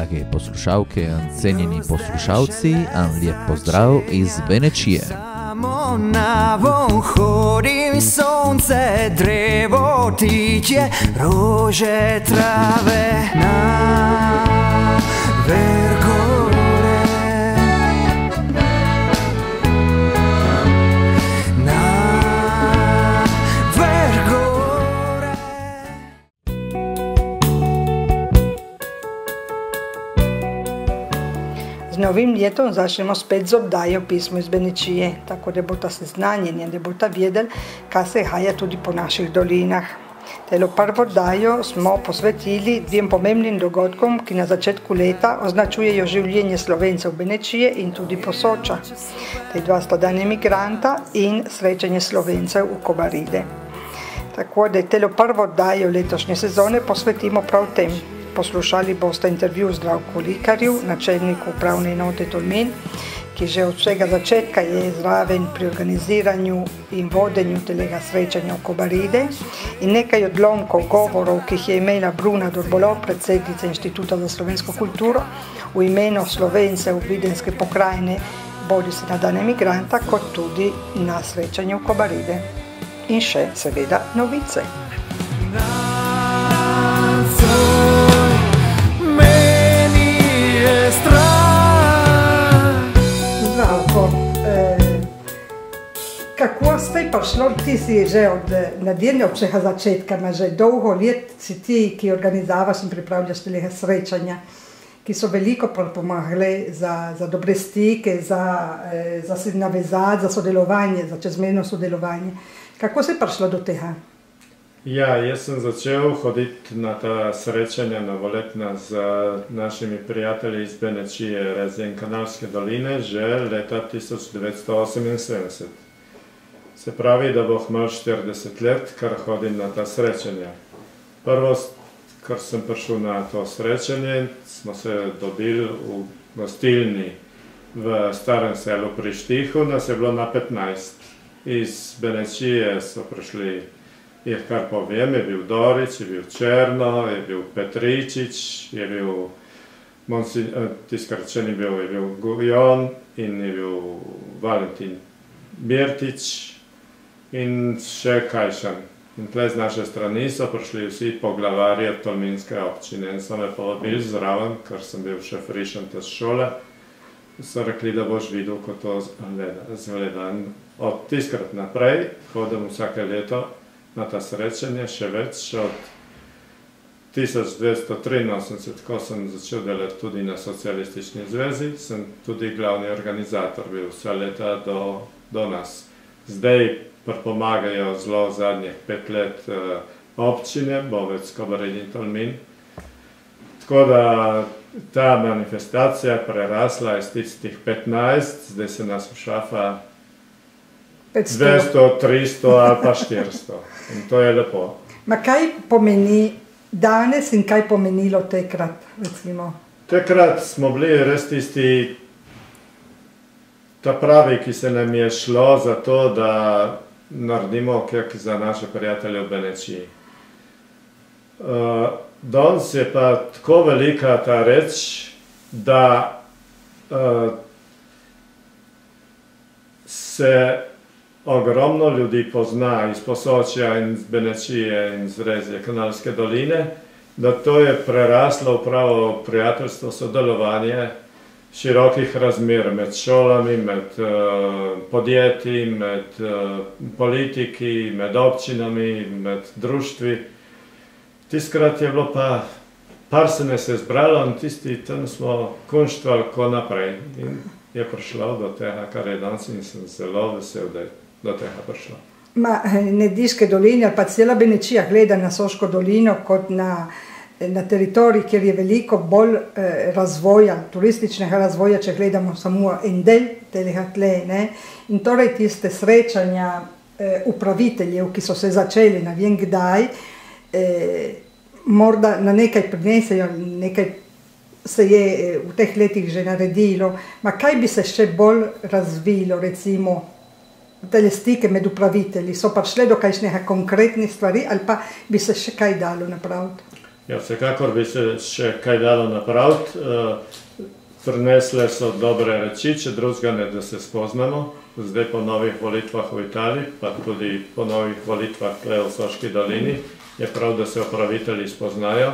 drage poslušalke in cenjeni poslušalci, lijep pozdrav iz Benečije. Samo navon hodim, sonce, drevo, ptičje, rože, trave, na vergore, na vergore. Z novim ljetom začnemo spet z oddajo Pismo iz Benečije, tako da boste seznanjeni, da boste vedeli, kaj se haja tudi po naših dolinah. Telo prvo oddajo smo posvetili dviem pomembnim dogodkom, ki na začetku leta označujejo življenje Slovencev v Benečije in tudi Posoča. Te dva sta dan emigranta in srečanje Slovencev v Kobaride. Tako da telo prvo oddajo letošnje sezone posvetimo prav tem. Poslušali boste intervju Zdravku Likarju, načelniku upravne enote Tolmin, ki že od vsega začetka je zraven pri organiziranju in vodenju tega srečanja v Kobaride, in nekaj odlomkov govorov, ki jih je imela Bruna Dorbolov, predsednica Inštituta za slovensko kulturo, v imenu Slovencev Videnske pokrajine, bodisi na dan emigranta, kot tudi na srečanju v Kobaride. In še seveda novice. Zdravko, kako ste prišli, ti si že od nadjenjavčega začetka, že dolgo let si ti, ki organizavaš in pripravljaš tega srečanja, ki so veliko pomagali za dobre stike, za se navezati, za sodelovanje, za čezmejno sodelovanje. Kako se prišlo do tega? Ja, jaz sem začel hoditi na ta srečanja novoletna z našimi prijatelji iz Benečije, Rezje in Kanalske doline, že leta 1978. Se pravi, da bo kmalu 40 let, kar hodim na ta srečanja. Prvo, kar sem prišel na to srečanje, smo se dobili v gostilni v starem selu pri Štihu, nas je bilo na 15. Iz Benečije so prišli, kar povem, je bil Dorič, je bil Černo, je bil Petričič, je bil tiskarčen, je bil Gujon in je bil Valentin Birtič in še Kajšan. In tle z naše strani so prišli vsi poglavarji od Tolminske občine in so me povabili zraven, ker sem bil še frišen te šole. So rekli, da boš videl, ko to zgleda. Od tiskrat naprej hodim vsake leto na ta srečanje, še več, od 1983, ko sem začel delati tudi na Socialistični zvezi, sem tudi glavni organizator bil vse leta do nas. Zdaj pomagajo zelo zadnjih 5 let občine, Bovec, Kobarid in Tolmin. Tako da ta manifestacija prerasla iz tistih 15, zdaj se nas všafa 200, 300 ali pa 400. In to je lepo. Ma kaj pomeni danes in kaj pomenilo takrat, recimo? Takrat smo bili res tisti ta pravi, ki se nam je šlo za to, da naredimo kaj za naše prijatelje v Benečiji. Danes je pa tako velika ta reč, da se ogromno ljudi pozna iz Posočja in iz Benečije in iz Rezje Kanalske doline, da to je preraslo v pravo prijateljstvo, sodelovanje širokih razmer med šolami, med podjetji, med politiki, med občinami, med društvi. Tiskrat je bilo pa, par se nas je zbralo in tisti tam smo konštvali ko naprej. In je prišlo do tega, kar je danes, in sem zelo vesel, da je do tega prišlo. Nediške doline, pa cela Benečija gleda na Soško dolino kot na teritorij, kjer je veliko bolj razvoja, turističnega razvoja, če gledamo samo en del tega tle. In torej tiste srečanja upraviteljev, ki so se začeli, ne vem kdaj, morda na nekaj prinesejo, nekaj se je v teh letih že naredilo. Ma kaj bi se še bolj razvilo, recimo, te stike med upravitelji? So pa šle do kakšnega konkretnih stvari ali pa bi se še kaj dalo napraviti? Ja, vsekakor bi se še kaj dalo napraviti. Prinesle so dobre reči, če drugega ne, da se spoznamo. Zdaj po novih volitvah v Italiji, pa tudi po novih volitvah tle v Soški dolini, je prav, da se upravitelji spoznajo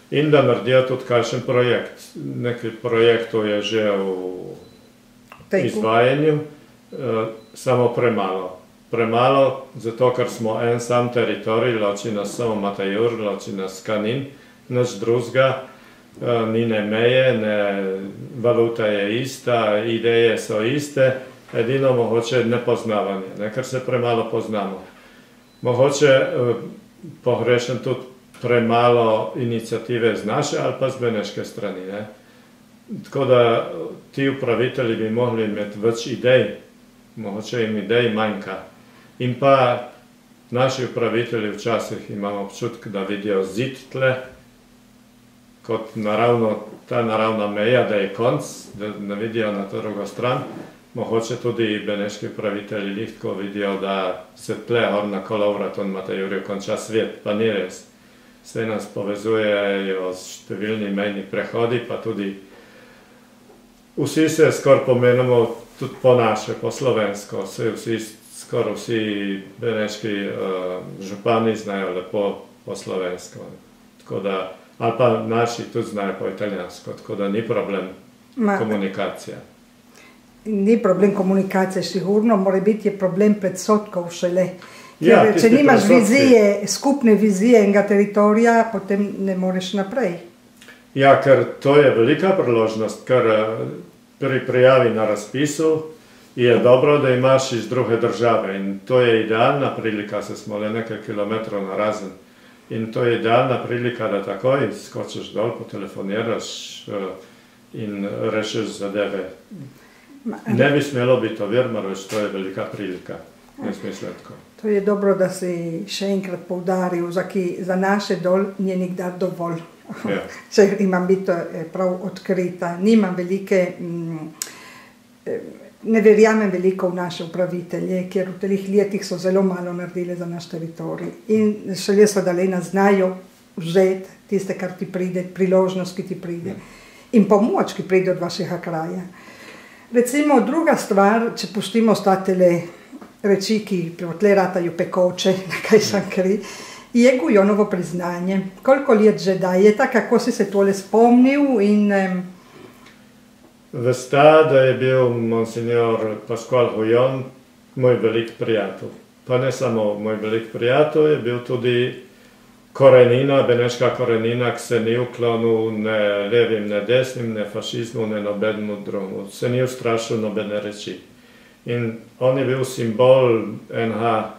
in da naredijo tudi kakšen projekt. Nekaj projektov je že v izvajanju, samo premalo. Premalo, zato ker smo en sam teritorij, loči nas samo Matajur, loči nas Kanin, nič drugega, ni ne meje, ne valuta je ista, ideje so iste, edino mogoče nepoznavanje, ne, ker se premalo poznamo. Mogoče pogrešam tudi premalo inicijative z naše ali pa z beneške strani. Ne. Tako da ti upravitelji bi mogli imeti več idej, mogoče jim idej manjka. In pa naši upravitelji včasih imamo občutek, da vidijo zid tle, kot ta naravna meja, da je konc, da ne vidijo na to drugo stran. Mogoče tudi beneški upravitelji lihtko vidijo, da se tle gor na Kolovrat on Matajurju konča svet, pa ni res. Vse nas povezujejo številni mejni prehodi, pa tudi vsi se skoraj pomenimo tudi po naše, po slovensko. Skoraj vsi beneški župani znajo lepo po slovensko. Tako da, ali pa naši tudi znajo po italijansko, tako da ni problem komunikacija. Ni problem komunikacije, sigurno, mora biti je problem predsotkov šele. Ker če nimaš vizije, skupne vizije enega teritorija, potem ne moreš naprej. Ja, ker to je velika priložnost, ker pri prijavi na razpisu je dobro, da imaš iz druge države in to je idealna prilika, se smo le nekaj kilometrov narazen. In to je idealna prilika, da takoj skočiš dol, potelefoniraš in rešiš zadeve. Ne bi smelo biti ovir, moraš, to je velika prilika. Ne smisle tako. To je dobro, da si še enkrat poudaril, za naše dol ni nikdar dovolj. Ja. Če imam biti prav odkrita. Nimam velike, ne verjamem veliko v naše upravitelje, ker v teh letih so zelo malo naredili za naš teritorij. In šele so dalej nas znajo vzeti tiste, kar ti pride, priložnost, ki ti pride. In pomoč, ki pride od vašega kraja. Recimo druga stvar, če pustimo statele reči, ki tle rataju pekoče, na kaj sam kri, je Gujonovo priznanje. Koliko let že dajeta, kako si se tole spomnil in... Veste, da je bil monsignor Pasqual Gujon moj velik prijatelj. Pa ne samo moj velik prijatelj, je bil tudi korenina, beneška korenina, ki se ni uklonil ne levim, ne desnim, ne fašizmu, ne nobenemu drugemu. Se ni ustrašil nobene reči. In on je bil simbol enega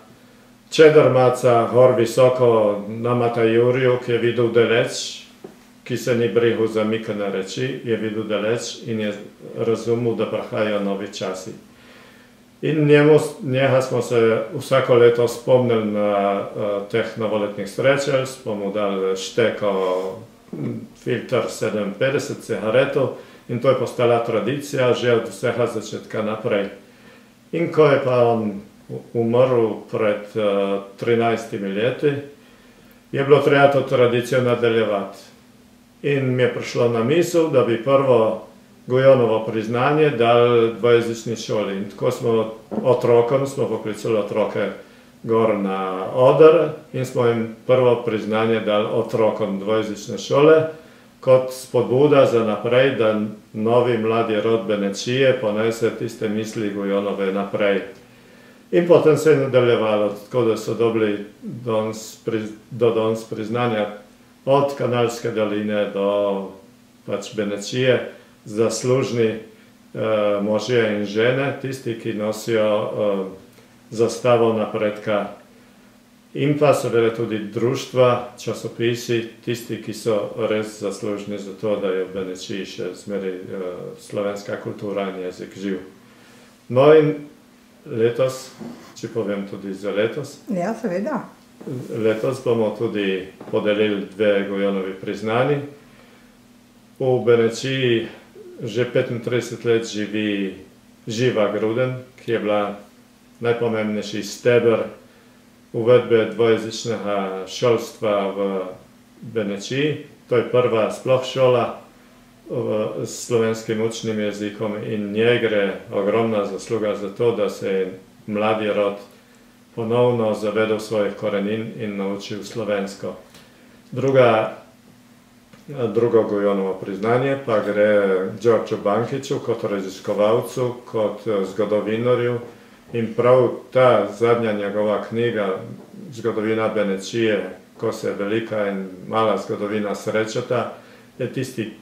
čedermaca, gor visoko na Matajurju, ki je videl daleč, ki se ni brihal za mikane reči, je videl daleč in je razumel, da prihajajo novi časi. In njega smo se vsako leto spomnili na teh novoletnih srečanj, smo mu dali šteko filter 57 cigaretov in to je postala tradicija že od vsega začetka naprej. In ko je pa on umrl pred 13 leti, je bilo treba to tradicijo nadaljevati. In mi je prišlo na misel, da bi prvo Gujonovo priznanje dal dvojezični šoli. In tako smo poklicali otroke gor na oder in smo jim prvo priznanje dal otrokom dvojezične šole kot spodbuda za naprej, da novi mladi rod Benečije ponese tiste misli Gujonove naprej. In potem se je nadaljevalo, tako da so dobili do danes priznanja od Kanalske doline do pač Benečije zaslužni možje in žene, tisti, ki nosijo zastavo napredka. In pa seveda tudi društva, časopisi, tisti, ki so res zaslužni za to, da je v Benečiji še zmeraj slovenska kultura in jezik živ. No in letos, če povem tudi za letos. Ja, seveda. Letos bomo tudi podelili 2 Gujonovi priznanji. V Benečiji že 35 let živi Živa Gruden, ki je bila najpomembnejši steber uvedbe dvojezičnega šolstva v Benečiji. To je prva sploh šola s slovenskim učnim jezikom in njej gre ogromna zasluga za to, da se je mladi rod ponovno zavedel svojih korenin in naučil slovensko. Drugo Gujonovo priznanje pa gre Đorđu Bankiću kot raziskovalcu, kot zgodovinarju in prav ta zadnja njegova knjiga Zgodovina Benečije, ko se velika in mala zgodovina srečata, je tisti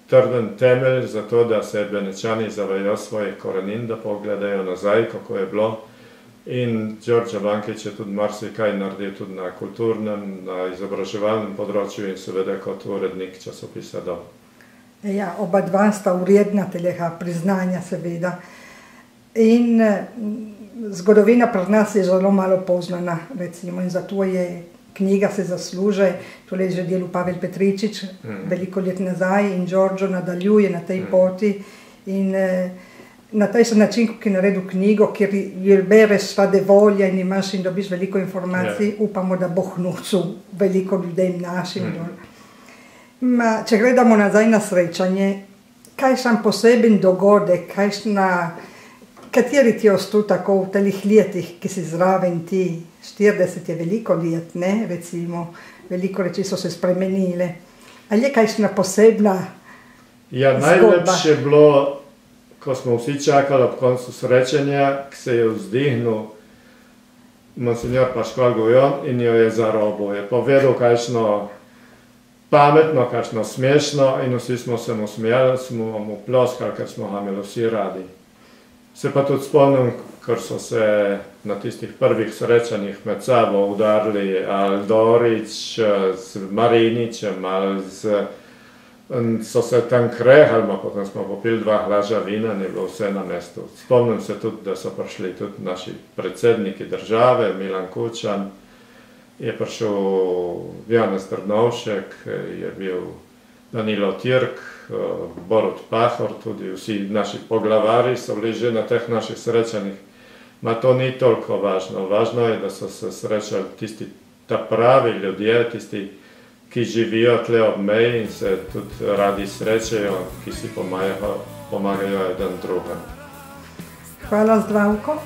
trden temelj za to, da se Benečani zavejo svojih korenin, da pogledajo nazaj, kako je bilo. In Đorđe Bankić je tudi marsikaj naredil tudi na kulturnem, na izobraževalnem področju in seveda kot urednik časopisa Dom. Ja, oba dva sta vrijedna tega priznanja seveda. In zgodovina pri nas je zelo malo poznana, recimo, in zato je knjiga se zasluže, tole je že delal Pavel Petričič veliko let nazaj in Đorđo nadaljuje na tej poti in na taj način, ki je naredil knjigo, kjer jo bereš svade volja in imaš in dobiš veliko informacij, upamo, da bo hnucil veliko ljudem našim. Če gledamo nazaj na srečanje, kaj sam poseben dogodek, kateri ti je ostal tako v telih letih, ki si zraven ti, 40 je veliko let, ne, recimo, veliko reči so se spremenile. Ali je kakšna posebna Ja, najlepše je bilo, ko smo vsi čakali ob koncu srečanja, ki se je vzdihnil monsignor Pascual Gujon in jo je zarobil. Je povedal kakšno pametno, kakšno smešno in vsi smo se mu smijali, smo mu ploskali, ker smo ga imeli vsi radi. Se pa tudi spomnim, ker so se na tistih prvih srečanjih med sabo udarili ali Dorić z Marinićem ali so se tam krehali, potem smo popili 2 hlaža vina in je bilo vse na mestu. Spomnim se tudi, da so prišli tudi naši predsedniki države, Milan Kučan, je prišel Janez Drnovšek, je bil Danilo Tirk, Borut Pahor, tudi vsi naši poglavari so bili že na teh naših srečanjih. Ma to ni toliko važno. Važno je, da so se srečali tisti ta pravi ljudje, tisti, ki živijo tle ob meji in se tudi radi srečajo, ki si pomagajo eden drugem. Hvala Zdravko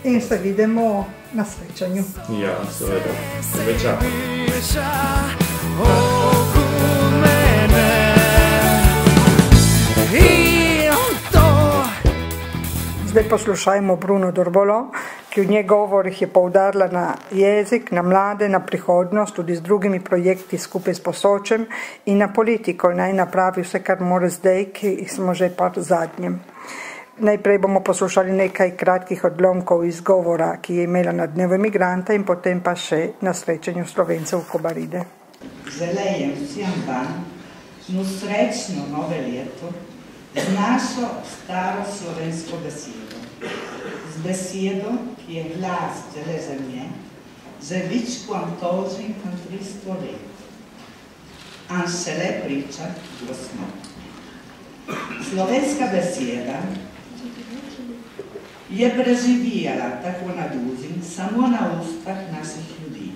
in se vidimo na srečanju. Ja, seveda. Večer. Zdaj poslušajmo Bruno Dorbolo, ki v njej govorih je poudarila na jezik, na mlade, na prihodnost, tudi z drugimi projekti skupaj s Posočem in na politiko. Naj napravi vse, kar mora zdaj, ki smo že pa zadnjem. Najprej bomo poslušali nekaj kratkih odlomkov iz govora, ki je imela na Dnevu imigranta in potem pa še na srečanju Slovencev v Kobaride. Želejem vsem vam srečno nove leto z našo staro slovensko besedo. Z besedo, ki je glas cele zemlje, že več kot 300 let. A šele priča glasno. Slovenska beseda je preživela tako na duzi, samo na ustah naših ljudi.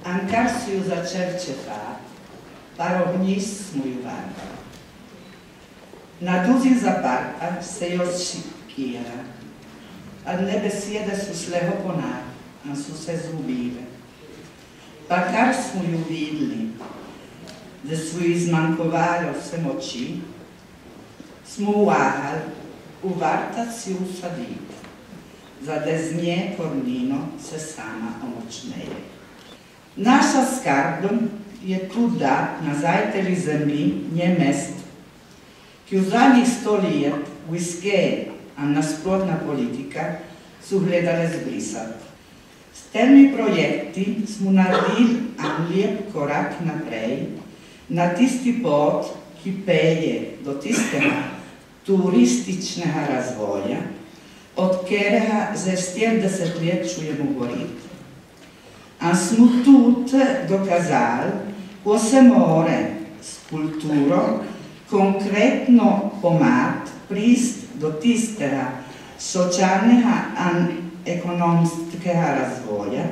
A kar si jo začel četati, pa rovniš smo jo varjali. Na duzi zaparta se jo šikira, a ne besede so sleho ponar, a so se zgubile. Pa kar smo jo videli, da so ji zmanjkovali vse moči, smo uvahali, uvartati si usaditi, za da z nje kornino se sama omočneje. Naša skarbom je tudi dat nazaj teli zemlji nje mest, ki v zadnjih 100 let v izkeji, a nasprotna politika, so gledali zbrisati. S temi projekti smo naredili lep korak naprej na tisti pot, ki peje do tistega turističnega razvoja, od katerega za 40 let čujemo govoriti. A smo tudi dokazali, ko se more s kulturo konkretno pomagati prist do tistega socialnega in ekonomskega razvoja,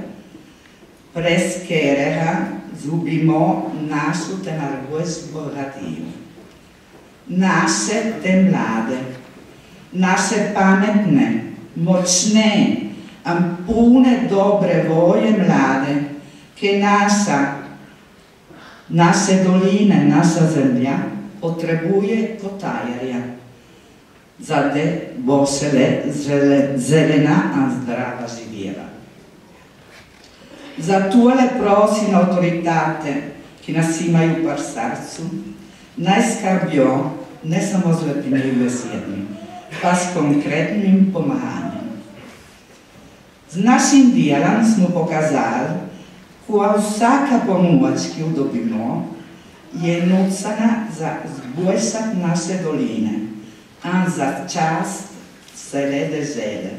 brez katerega zgubimo našu tenargojsko bogatiju. Naše te mlade, naše pametne, močne, pune dobre volje mlade, ki naše doline, naša zemlja potrebuje kotajarja, zade bo šele zelena in zdrava živela. Zatole prosim avtoritate, ki nas imajo par srcu, naj skrbijo ne samo z lepimi besedami, pa s konkretnim pomaganjem. Z našim delom smo pokazali, ko vsaka pomoč, ki jo dobimo, je nucena za izboljšati naše doline in za čast cele dežele.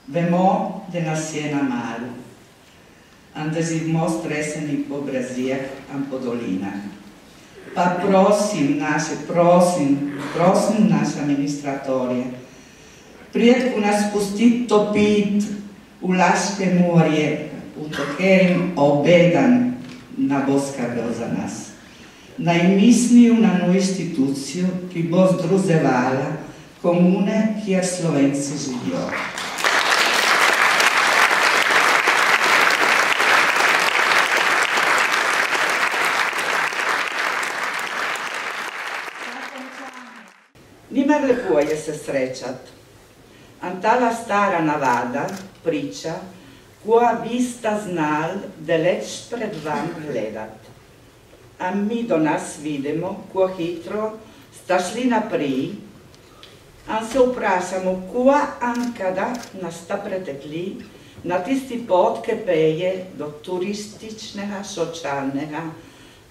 Vemo, da nas je na malu in da živimo streseni po brazijah in po dolinah. Pa prosim naše administratorje, prijetku nas pustiti topiti v Laške morje, v katerem obedan ne bo skrbel za nas. Naj mislijo na novo institucijo, ki bo združevala komune, kjer Slovenci živijo. Nimar lepo je se srečati. In tala stara navada priča, ko bi sta znali daleč pred vam gledati. A mi do nas vidimo, ko hitro sta šli naprej in se vprašamo, ko in kada nas sta pretekli na tisti pot, ki peje do turističnega, socialnega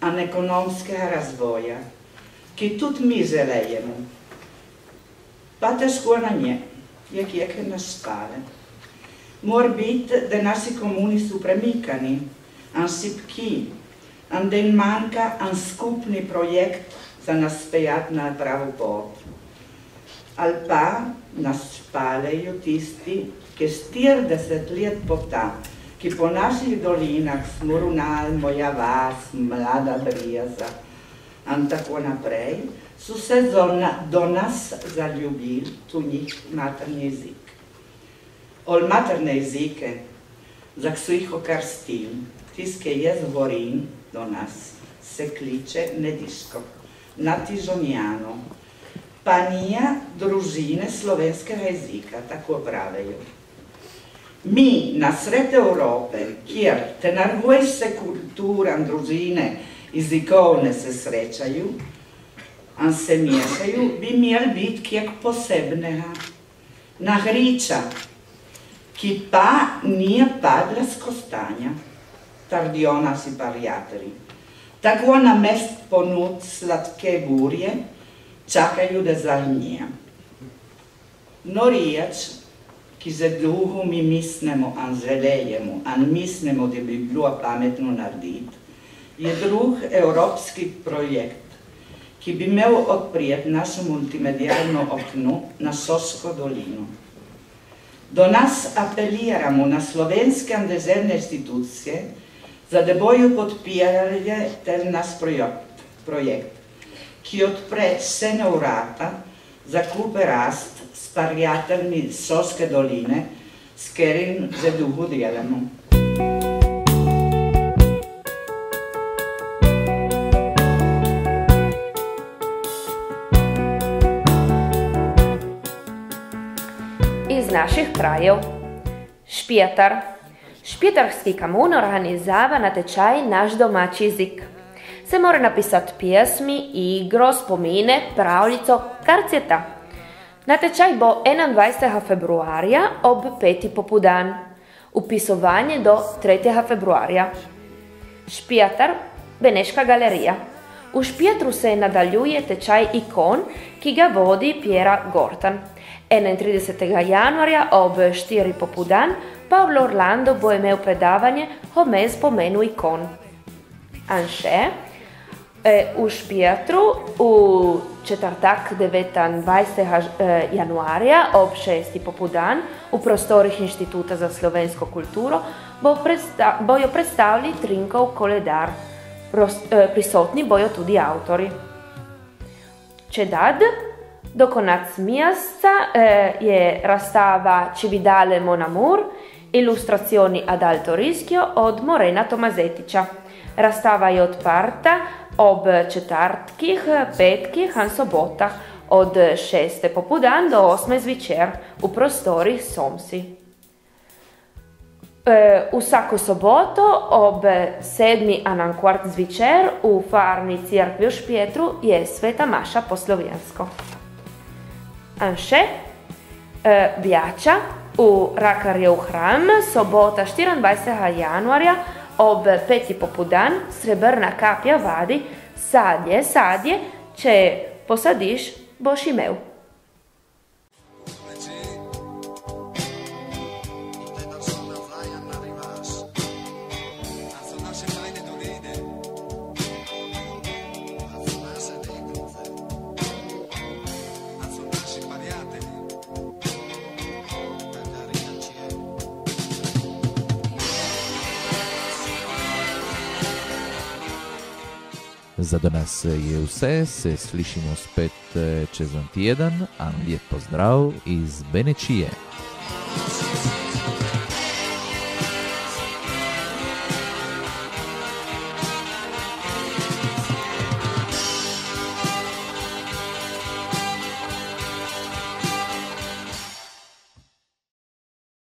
in ekonomskega razvoja, ki tudi mi želejemo. Pa težko na nje, jak je nas spale. Mora biti, da naši komuni so premikani, in šibki, in da jim manjka en skupni projekt za nas spejati na pravo pot. Ali pa nas spalejo tisti, ki 40 let pota, ki po naših dolinah smo Runal, Moja vas, Mlada Breza in tako naprej, so se do nas zaljubili tudi materni jezik. Ol materne jezike, za so jih okrstili, tisti, ki jaz govorim do nas, se kliče Nediško, Natižonjano, pa nije družine slovenskega jezika, tako pravijo. Mi na sred Evrope, kjer tenargojske kulture in družine jezikovne se srečajo, in se mešajo, bi imeli biti kjek posebnega. Nagriča, ki pa nije padla z kostanja, trdijo naši prijatelji. Tako namest ponud sladke burje, čakajo, da zalnije. No riječ, ki za dolgo mi mislimo in želejemo, in mislimo, da bi bilo pametno narediti, je drug evropski projekt, ki bi imel odprijeti naše multimedijalno okno na Soško dolino. Do nas apeliramo na slovenske in deželne institucije, da bojo podpirali tel naš projekt, ki odpre vse vrata za kupe rast s prijateljmi Soške doline, s katerim že dolgo delamo. Iz naših krajev. Špjetar. Špjetarski komun organizava natečaj Naš domači jezik. Se mora napisati pjesmi, igro, spomine, pravljico, karceta. Natečaj bo 21. februarja ob 5. popoldan. Upisovanje do 3. februarja. Špjetar, Beneška galerija. V Špjetru se nadaljuje tečaj ikon, ki ga vodi Pjera Gortan. 31. januarja ob 4. popoldan Pavlo Orlando bo imel predavanje o spomenu ikon. In še, U Špijetru u četrtak 19. januarja ob 6. popodan u prostorih Inštituta za slovensko kulturo bojo predstavili Trinkov koledar. Prisotni bojo tudi avtori. Čedad, do konac mjeseca je razstava Ci vidale mon amor, ilustracioni ad alto rischio od Morena Tomazetića. Razstava je odprta ob četrtkih, petkih in sobotah od 6. popodan do 8. zvečer u prostorih Somsi. Vsako soboto ob 7:15 zvečer u farni cerkvi v Špijetru je sveta maša po slovensko. In še Bjača u Rakarjev hram sobota 24. januarja ob 5. popodan srebrna kapja vadi sadje, če posadiš, boš imel. Za danas je vse, se slišimo spet čez en teden, en lep pozdrav iz Benečije.